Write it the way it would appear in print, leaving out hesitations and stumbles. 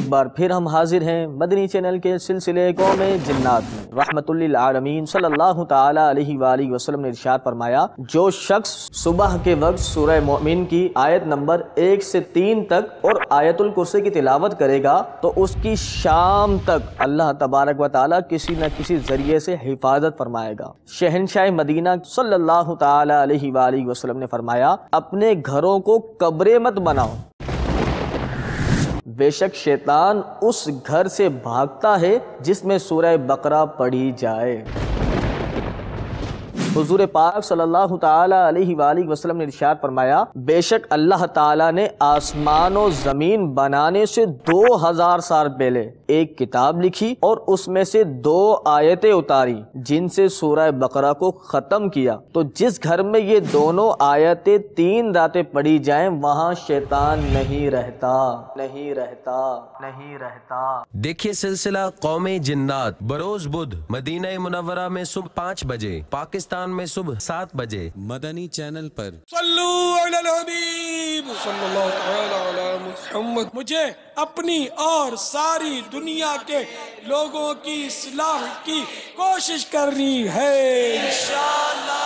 ایک بار پھر ہم حاضر ہیں مدنی چینل کے سلسلے قوم جنات میں۔ رحمت للعالمین صلی اللہ تعالی علیہ وآلہ وسلم نے ارشاد فرمایا، جو شخص صبح کے وقت سورہ مومن کی آیت نمبر 1 سے 3 تک اور آیت الکرسی کی تلاوت کرے گا تو اس کی شام تک اللہ تبارک و تعالی کسی نہ کسی ذریعے سے حفاظت فرمائے گا۔ شہنشاہ مدینہ صلی اللہ تعالی علیہ وآلہ وسلم نے فرمایا، اپنے گھروں کو قبریں مت بناؤ، بے شک شیطان اس گھر سے بھاگتا ہے جس میں سورہ بقرہ پڑھی جائے۔ حضور پاک صلی اللہ تعالی علیہ وآلہ وسلم نے ارشاد فرمایا، بے شک اللہ تعالی نے آسمان و زمین بنانے سے 2000 سال پہلے ایک کتاب لکھی اور اس میں سے 2 آیتیں اتاری جن سے سورہ بقرہ کو ختم کیا، تو جس گھر میں یہ دونوں آیتیں 3 راتیں پڑھی جائیں وہاں شیطان نہیں رہتا، نہیں رہتا، نہیں رہتا۔ دیکھیے سلسلہ قوم جنات بروز بدھ مدینہ منورہ میں صبح 5 بجے، پاکستان میں صبح 7 بجے، مدنی چینل پر۔ صلو علی الحبیب صلی اللہ تعالی علی محمد۔ مجھے اپنی اور ساری دنیا کے لوگوں کی اصلاح کی کوشش کرنی ہے انشاءاللہ۔